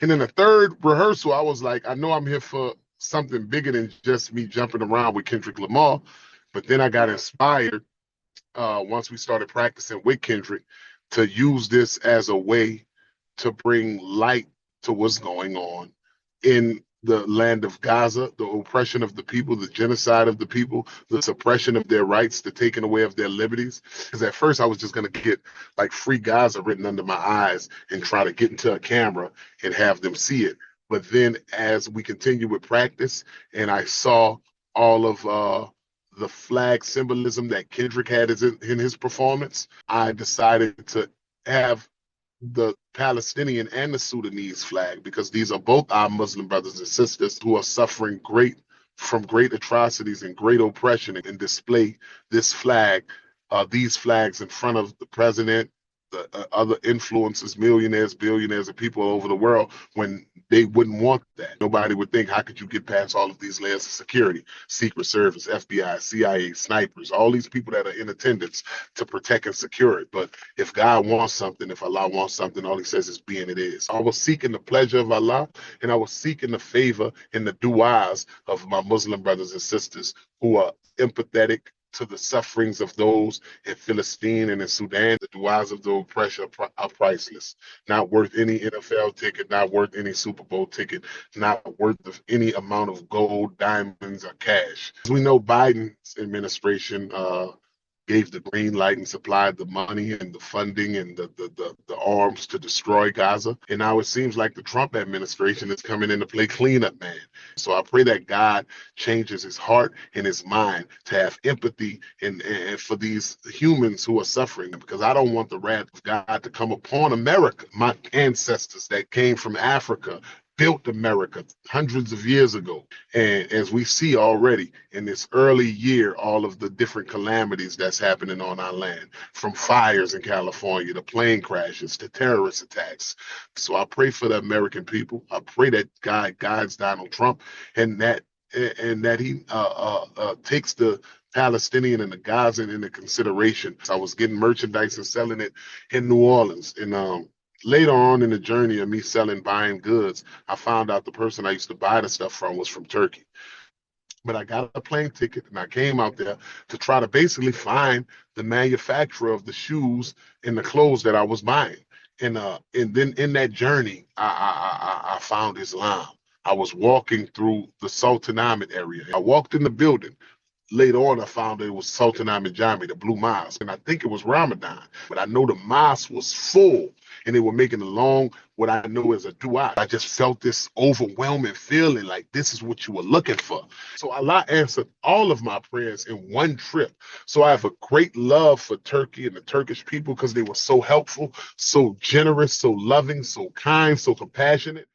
And then the third rehearsal, I was like, I know I'm here for something bigger than just me jumping around with Kendrick Lamar. But then I got inspired once we started practicing with Kendrick to use this as a way to bring light to what's going on in the land of Gaza, the oppression of the people, the genocide of the people, the suppression of their rights, the taking away of their liberties. Because at first I was just going to get like Free Gaza written under my eyes and try to get into a camera and have them see it. But then as we continue with practice and I saw all of the flag symbolism that Kendrick had in his performance, I decided to have the Palestinian and the Sudanese flag, because these are both our Muslim brothers and sisters who are suffering great atrocities and great oppression, and display this flag, these flags in front of the president, the other influencers, millionaires, billionaires, and people over the world, when they wouldn't want that. Nobody would think, how could you get past all of these layers of security? Secret Service, FBI, CIA, snipers, all these people that are in attendance to protect and secure it. But if God wants something, if Allah wants something, all he says is be and it is. I was seeking the pleasure of Allah, and I was seeking the favor and the du'as of my Muslim brothers and sisters who are empathetic to the sufferings of those in Philistine and in Sudan. The du'as of the oppressor are priceless. Not worth any NFL ticket, not worth any Super Bowl ticket, not worth of any amount of gold, diamonds, or cash. As we know, Biden's administration gave the green light and supplied the money and the funding and the arms to destroy Gaza. And now it seems like the Trump administration is coming in to play cleanup man. So I pray that God changes his heart and his mind to have empathy and for these humans who are suffering, because I don't want the wrath of God to come upon America. My ancestors that came from Africa built America hundreds of years ago. And as we see already in this early year, all of the different calamities that's happening on our land, from fires in California to plane crashes to terrorist attacks. So I pray for the American people. I pray that God guides Donald Trump, and that he takes the Palestinian and the Gazan into consideration. I was getting merchandise and selling it in New Orleans, and later on in the journey of me buying goods, I found out the person I used to buy the stuff from was from Turkey. But I got a plane ticket and I came out there to try to basically find the manufacturer of the shoes and the clothes that I was buying. And then in that journey, I found Islam. I was walking through the Sultanate area. I walked in the building. Later on, I found it was Sultan Ahmed Jami, the Blue Mosque, and I think it was Ramadan. But I know the mosque was full, and they were making a long, what I know as a dua. I just felt this overwhelming feeling like this is what you were looking for. So Allah answered all of my prayers in one trip. So I have a great love for Turkey and the Turkish people, because they were so helpful, so generous, so loving, so kind, so compassionate.